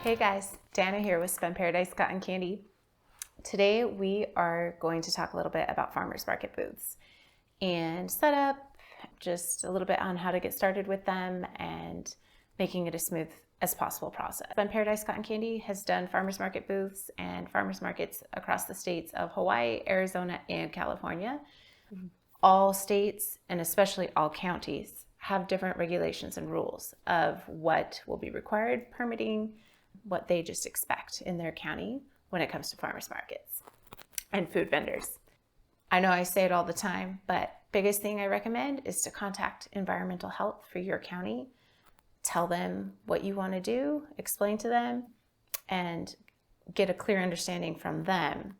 Hey guys, Dana here with Spend Paradise Cotton Candy. Today we are going to talk a little bit about farmers market booths and setup, just a little bit on how to get started with them and making it as smooth as possible process. Spend Paradise Cotton Candy has done farmers market booths and farmers markets across the states of Hawaii, Arizona, and California. All states, and especially all counties, have different regulations and rules of what will be required, permitting, what they just expect in their county when it comes to farmers markets and food vendors. I know I say it all the time, but biggest thing I recommend is to contact environmental health for your county. Tell them what you want to do, explain to them, and get a clear understanding from them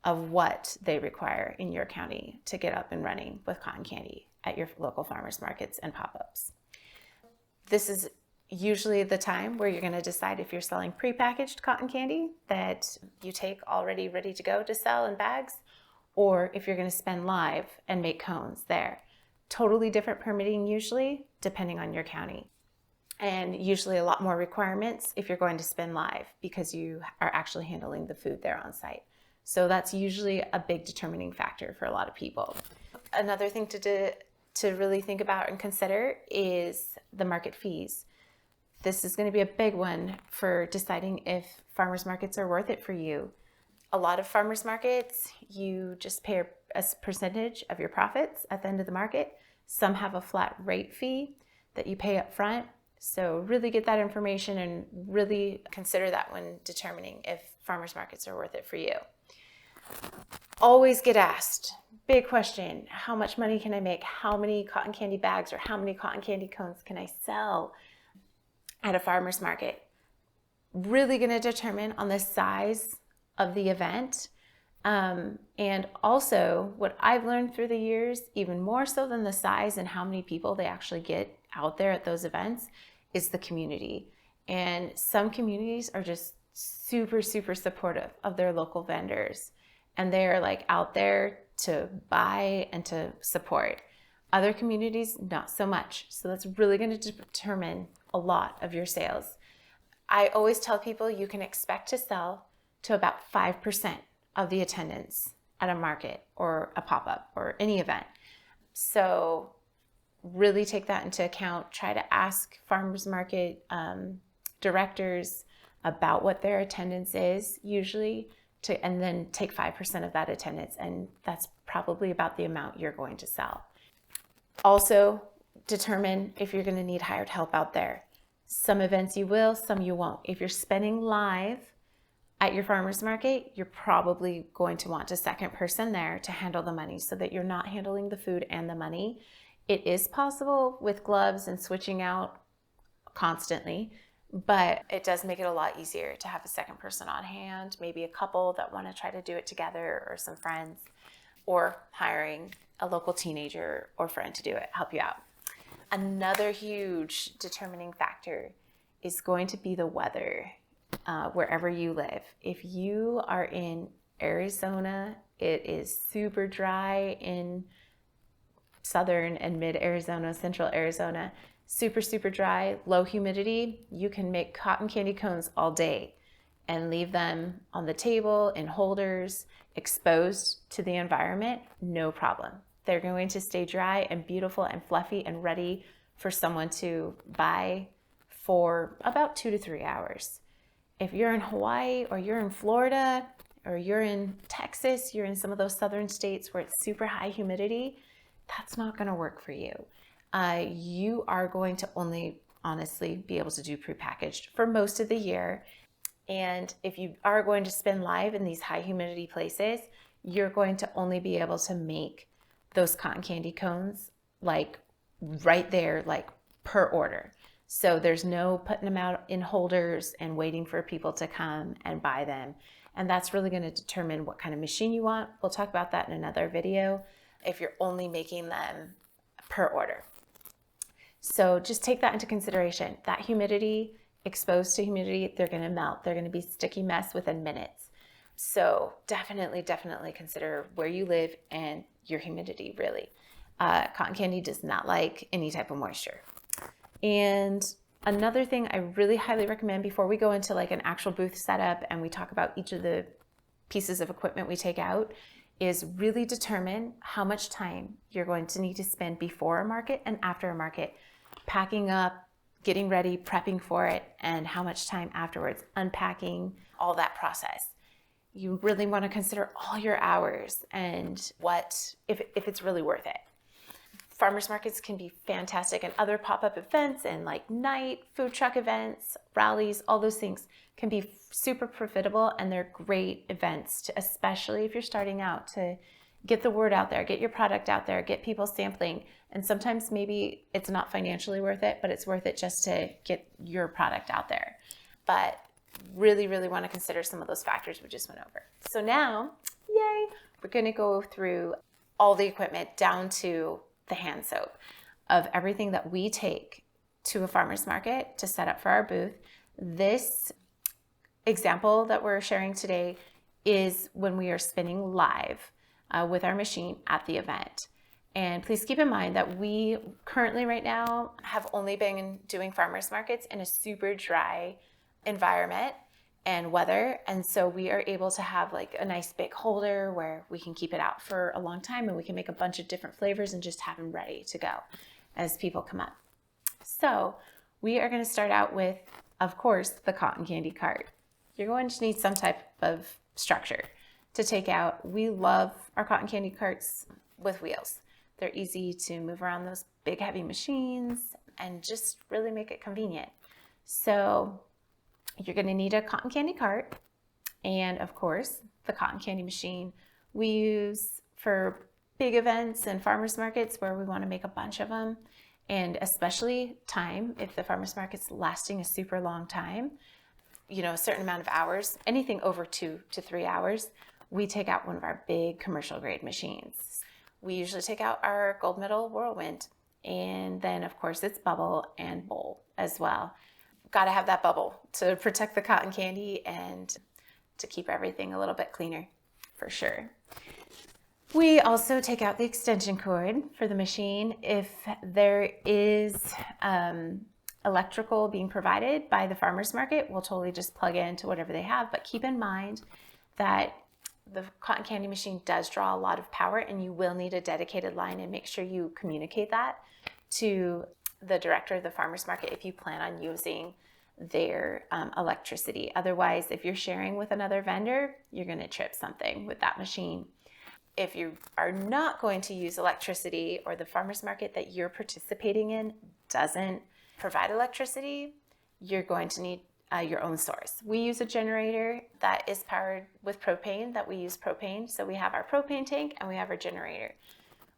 of what they require in your county to get up and running with cotton candy at your local farmers markets and pop-ups. This is usually the time where you're going to decide if you're selling prepackaged cotton candy that you take already ready to go to sell in bags, or if you're going to spend live and make cones there. Totally different permitting usually, depending on your county. And usually a lot more requirements if you're going to spend live because you are actually handling the food there on site. So that's usually a big determining factor for a lot of people. Another thing to really think about and consider is the market fees. This is going to be a big one for deciding if farmers markets are worth it for you. A lot of farmers markets, you just pay a percentage of your profits at the end of the market. Some have a flat rate fee that you pay up front. So really get that information and really consider that when determining if farmers markets are worth it for you. Always get asked, big question, how much money can I make? How many cotton candy bags or how many cotton candy cones can I sell at a farmer's market? Really going to determine on the size of the event. And also what I've learned through the years, even more so than the size and how many people they actually get out there at those events, is the community. And some communities are just super, super supportive of their local vendors. And they're like out there to buy and to support. Other communities, not so much. So that's really going to determine a lot of your sales. I always tell people you can expect to sell to about 5% of the attendance at a market or a pop-up or any event. So really take that into account. Try to ask farmers market directors about what their attendance is usually, and then take 5% of that attendance, and that's probably about the amount you're going to sell. Also, determine if you're going to need hired help out there. Some events you will, some you won't. If you're spending live at your farmer's market, you're probably going to want a second person there to handle the money so that you're not handling the food and the money. It is possible with gloves and switching out constantly, but it does make it a lot easier to have a second person on hand, maybe a couple that want to try to do it together or some friends, or hiring a local teenager or friend to do it, help you out. Another huge determining factor is going to be the weather wherever you live. If you are in Arizona, it is super dry in southern and mid-Arizona, central Arizona. Super, super dry, low humidity. You can make cotton candy cones all day and leave them on the table in holders, exposed to the environment, no problem. They're going to stay dry and beautiful and fluffy and ready for someone to buy for about 2 to 3 hours. If you're in Hawaii or you're in Florida or you're in Texas, you're in some of those southern states where it's super high humidity, that's not going to work for you. You are going to only honestly be able to do prepackaged for most of the year. And if you are going to spend live in these high humidity places, you're going to only be able to make those cotton candy cones like right there, like per order. So there's no putting them out in holders and waiting for people to come and buy them. And that's really going to determine what kind of machine you want. We'll talk about that in another video if you're only making them per order. So just take that into consideration. That humidity, exposed to humidity, they're going to melt. They're going to be sticky mess within minutes. So definitely consider where you live and your humidity, really. Cotton candy does not like any type of moisture. And Another thing I really highly recommend before we go into like an actual booth setup and we talk about each of the pieces of equipment we take out is really determine how much time you're going to need to spend before a market and after a market, packing up, getting ready, prepping for it, and how much time afterwards, unpacking, all that process. You really want to consider all your hours and if it's really worth it. Farmers markets can be fantastic, and other pop-up events and like night food truck events, rallies, all those things can be super profitable, and they're great events especially if you're starting out, to get the word out there, get your product out there, get people sampling. And sometimes maybe it's not financially worth it, but it's worth it just to get your product out there. But really, really want to consider some of those factors we just went over. So now, yay, we're going to go through all the equipment down to the hand soap of everything that we take to a farmer's market to set up for our booth. This example that we're sharing today is when we are spinning live with our machine at the event. And please keep in mind that we currently right now have only been doing farmers markets in a super dry environment and weather. And so we are able to have like a nice big holder where we can keep it out for a long time, and we can make a bunch of different flavors and just have them ready to go as people come up. So we are going to start out with, of course, the cotton candy cart. You're going to need some type of structure to take out. We love our cotton candy carts with wheels. They're easy to move around those big heavy machines and just really make it convenient. So you're going to need a cotton candy cart and, of course, the cotton candy machine we use for big events and farmers markets where we want to make a bunch of them, and especially time. If the farmers market's lasting a super long time, a certain amount of hours, anything over 2 to 3 hours, we take out one of our big commercial grade machines. We usually take out our gold medal whirlwind, and then of course it's bubble and bowl as well. Got to have that bubble to protect the cotton candy and to keep everything a little bit cleaner for sure. We also take out the extension cord for the machine. If there is electrical being provided by the farmer's market, we'll totally just plug into whatever they have. But keep in mind that the cotton candy machine does draw a lot of power, and you will need a dedicated line, and make sure you communicate that to the director of the farmer's market if you plan on using their electricity. Otherwise, if you're sharing with another vendor, you're going to trip something with that machine. If you are not going to use electricity, or the farmer's market that you're participating in doesn't provide electricity, you're going to need your own source. We use a generator that is powered with propane, that we use propane. So we have our propane tank and we have our generator.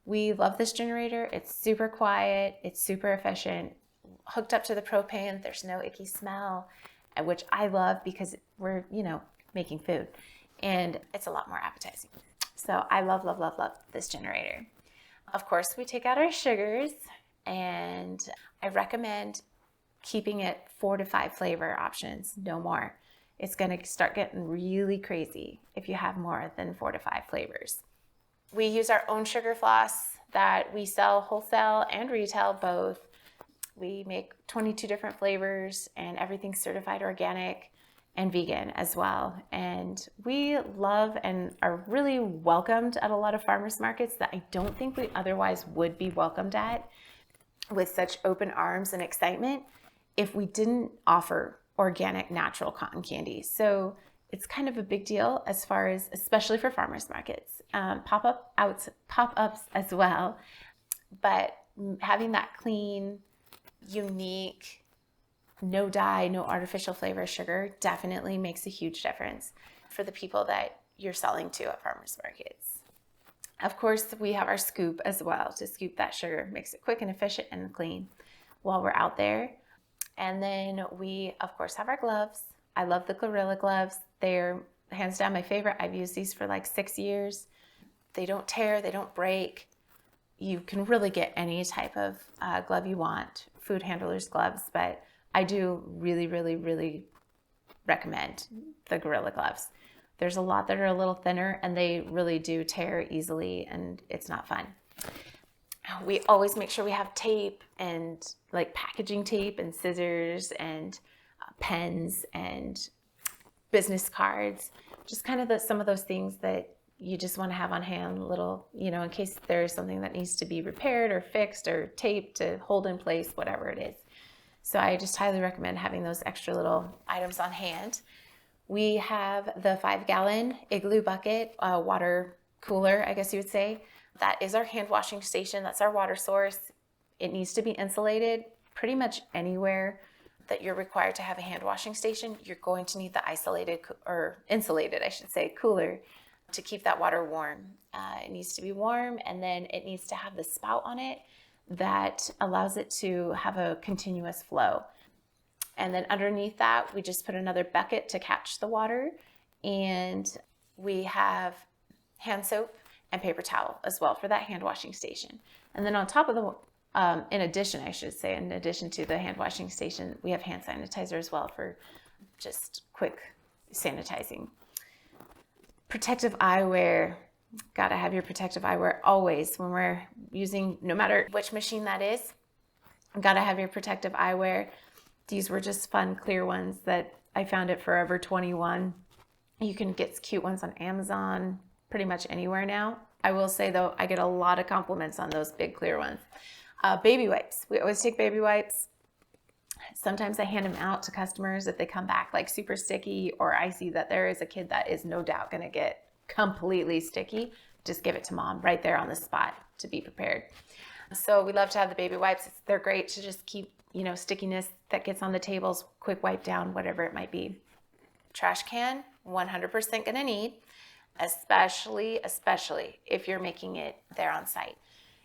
We love this generator. It's super quiet. It's super efficient. Hooked up to the propane, there's no icky smell, which I love because we're, making food, and it's a lot more appetizing. So I love, love, love, love this generator. Of course, we take out our sugars, and I recommend keeping it 4 to 5 flavor options, no more. It's going to start getting really crazy if you have more than 4 to 5 flavors. We use our own sugar floss that we sell wholesale and retail both. We make 22 different flavors, and everything's certified organic and vegan as well. And we love and are really welcomed at a lot of farmers markets that I don't think we otherwise would be welcomed at with such open arms and excitement if we didn't offer organic, natural cotton candy. So it's kind of a big deal as far as, especially for farmers markets, pop-ups as well. But having that clean, unique, no dye, no artificial flavor sugar definitely makes a huge difference for the people that you're selling to at farmers markets. Of course, we have our scoop as well to scoop that sugar, makes it quick and efficient and clean while we're out there. And then we, of course, have our gloves. I love the Gorilla gloves. They're hands down my favorite. I've used these for like 6 years. They don't tear, they don't break. You can really get any type of glove you want, food handlers gloves, but I do really, really, really recommend the Gorilla gloves. There's a lot that are a little thinner, and they really do tear easily, and it's not fun. We always make sure we have tape and like packaging tape and scissors and pens and business cards, just kind of some of those things that you just want to have on hand, little, in case there's something that needs to be repaired or fixed or taped to hold in place, whatever it is. So I just highly recommend having those extra little items on hand. We have the 5-gallon Igloo bucket, water cooler, I guess you would say. That is our hand washing station. That's our water source. It needs to be insulated. Pretty much anywhere that you're required to have a hand washing station, you're going to need the insulated, I should say, cooler to keep that water warm. It needs to be warm, and then it needs to have the spout on it that allows it to have a continuous flow. And then underneath that, we just put another bucket to catch the water, and we have hand soap and paper towel as well for that hand washing station. And then on top of in addition to the hand washing station, we have hand sanitizer as well for just quick sanitizing. Protective eyewear. Gotta have your protective eyewear always when we're using, no matter which machine that is. Gotta have your protective eyewear. These were just fun, clear ones that I found at Forever 21. You can get cute ones on Amazon, pretty much anywhere now. I will say though, I get a lot of compliments on those big clear ones. Baby wipes. We always take baby wipes. Sometimes I hand them out to customers if they come back like super sticky, or I see that there is a kid that is no doubt going to get completely sticky. Just give it to mom right there on the spot to be prepared. So we love to have the baby wipes. They're great to just keep, stickiness that gets on the tables, quick wipe down, whatever it might be. Trash can, 100% going to need, especially if you're making it there on site.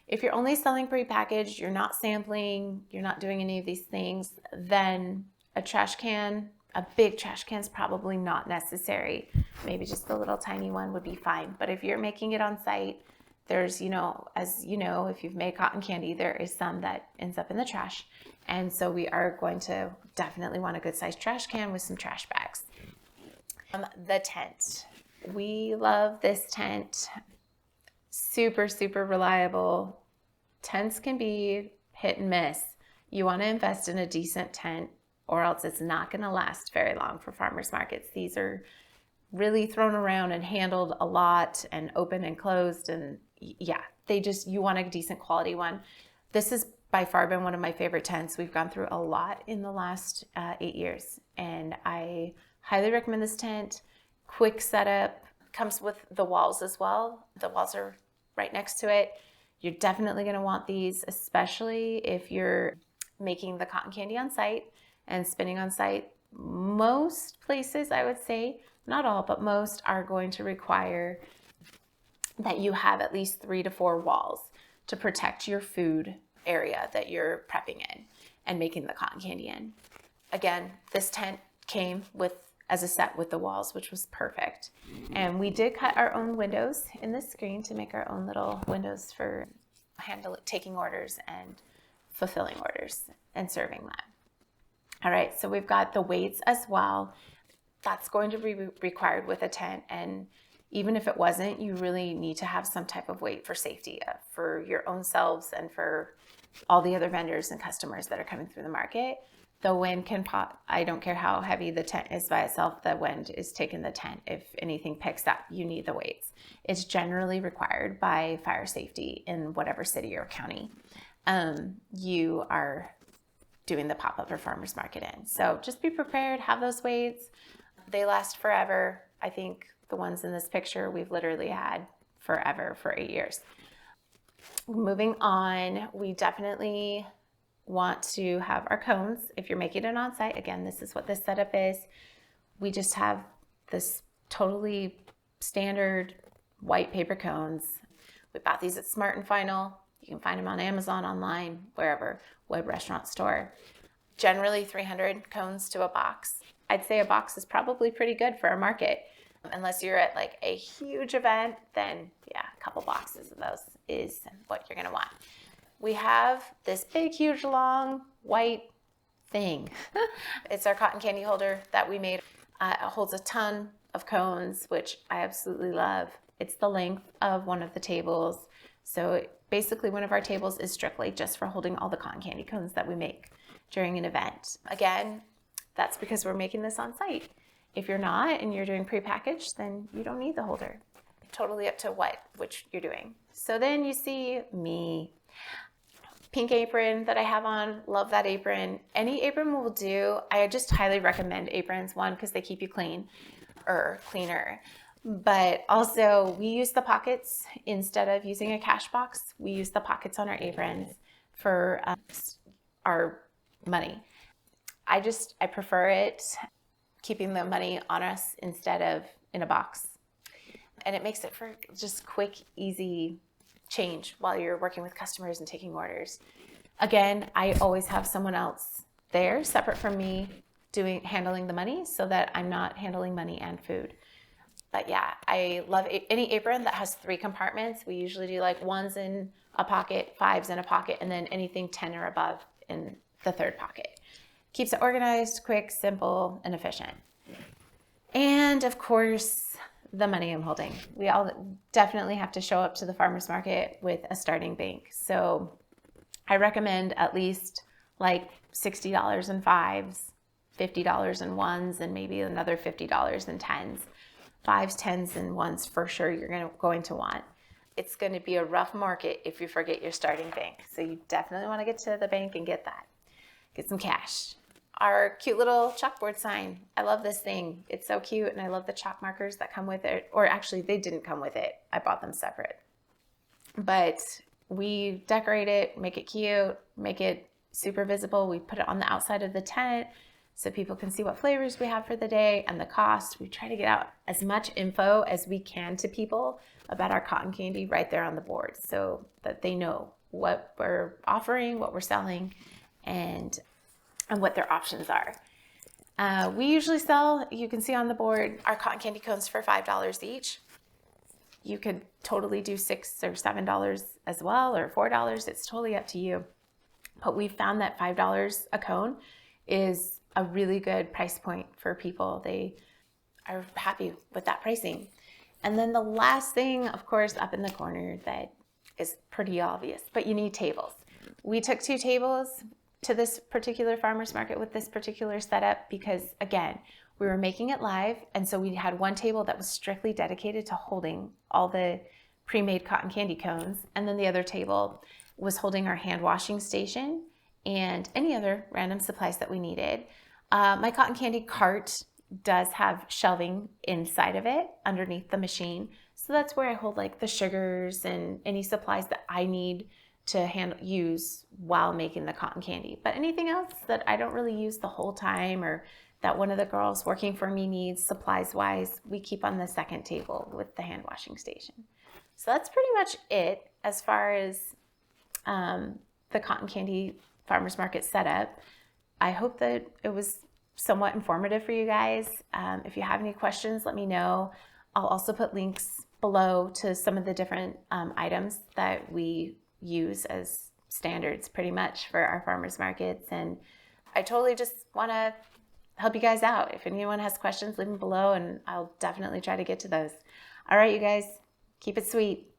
If you're only selling prepackaged, you're not sampling, you're not doing any of these things, then a big trash can is probably not necessary. Maybe just a little tiny one would be fine. But if you're making it on site, there's, if you've made cotton candy, there is some that ends up in the trash. And so we are going to definitely want a good sized trash can with some trash bags. The tent. We love this tent. Super, super reliable. Tents can be hit and miss. You want to invest in a decent tent, or else it's not going to last very long for farmers markets. These are really thrown around and handled a lot and open and closed. And yeah, you want a decent quality one. This has by far been one of my favorite tents. We've gone through a lot in the last 8 years, and I highly recommend this tent. Quick setup. Comes with the walls as well. The walls are right next to it. You're definitely going to want these, especially if you're making the cotton candy on site and spinning on site. Most places, I would say, not all, but most are going to require that you have at least 3 to 4 walls to protect your food area that you're prepping in and making the cotton candy in. Again, this tent came as a set with the walls, which was perfect. And we did cut our own windows in the screen to make our own little windows for taking orders and fulfilling orders and serving that. All right, so we've got the weights as well. That's going to be required with a tent. And even if it wasn't, you really need to have some type of weight for safety for your own selves and for all the other vendors and customers that are coming through the market. The wind can pop. I don't care how heavy the tent is by itself, the wind is taking the tent. If anything picks up, you need the weights. It's generally required by fire safety in whatever city or county you are doing the pop-up or farmers market in. So just be prepared, have those weights. They last forever. I think the ones in this picture we've literally had forever for 8 years. Moving on, we definitely want to have our cones. If you're making it on site, again, this is what this setup is. We just have this totally standard white paper cones. We bought these at Smart and Final. You can find them on Amazon, online, wherever, web restaurant store. Generally 300 cones to a box. I'd say a box is probably pretty good for a market. Unless you're at like a huge event, then yeah, a couple boxes of those is what you're gonna want. We have this big, huge, long, white thing. It's our cotton candy holder that we made. It holds a ton of cones, which I absolutely love. It's the length of one of the tables. So basically one of our tables is strictly just for holding all the cotton candy cones that we make during an event. Again, that's because we're making this on site. If you're not and you're doing prepackaged, then you don't need the holder. Totally up to which you're doing. So then you see me. Pink apron that I have on, love that apron. Any apron will do. I just highly recommend aprons, one, because they keep you clean or cleaner. But also we use the pockets instead of using a cash box. We use the pockets on our aprons for our money. I prefer it keeping the money on us instead of in a box. And it makes it for just quick, easy change while you're working with customers and taking orders. Again, I always have someone else there separate from me handling the money so that I'm not handling money and food. But yeah, I love any apron that has 3 compartments. We usually do like 1s in a pocket, 5s in a pocket, and then anything 10 or above in the 3rd pocket. Keeps it organized, quick, simple, and efficient. And of course, the money I'm holding. We all definitely have to show up to the farmer's market with a starting bank. So I recommend at least like $60 in 5s, $50 in 1s, and maybe another $50 in 10s. 5s, 10s, and 1s for sure you're going to want. It's going to be a rough market if you forget your starting bank. So you definitely want to get to the bank and get some cash. Our cute little chalkboard sign. I love this thing. It's so cute, and I love the chalk markers that come with it. Or actually, they didn't come with it. I bought them separate. But we decorate it, make it cute, make it super visible. We put it on the outside of the tent so people can see what flavors we have for the day and the cost. We try to get out as much info as we can to people about our cotton candy right there on the board so that they know what we're offering, what we're selling, and what their options are. We usually sell, you can see on the board, our cotton candy cones for $5 each. You could totally do $6 or $7 as well, or $4. It's totally up to you. But we found that $5 a cone is a really good price point for people. They are happy with that pricing. And then the last thing, of course, up in the corner that is pretty obvious, but you need tables. We took 2 tables to this particular farmer's market with this particular setup because, again, we were making it live, and so we had 1 table that was strictly dedicated to holding all the pre-made cotton candy cones, and then the other table was holding our hand washing station and any other random supplies that we needed. My cotton candy cart does have shelving inside of it underneath the machine, so that's where I hold like the sugars and any supplies that I need to use while making the cotton candy. But anything else that I don't really use the whole time or that one of the girls working for me needs supplies wise, we keep on the second table with the hand washing station. So that's pretty much it as far as the cotton candy farmers market setup. I hope that it was somewhat informative for you guys. If you have any questions, let me know. I'll also put links below to some of the different items that we use as standards pretty much for our farmers markets. And I totally just want to help you guys out. If anyone has questions, leave them below and I'll definitely try to get to those. All right, you guys, keep it sweet.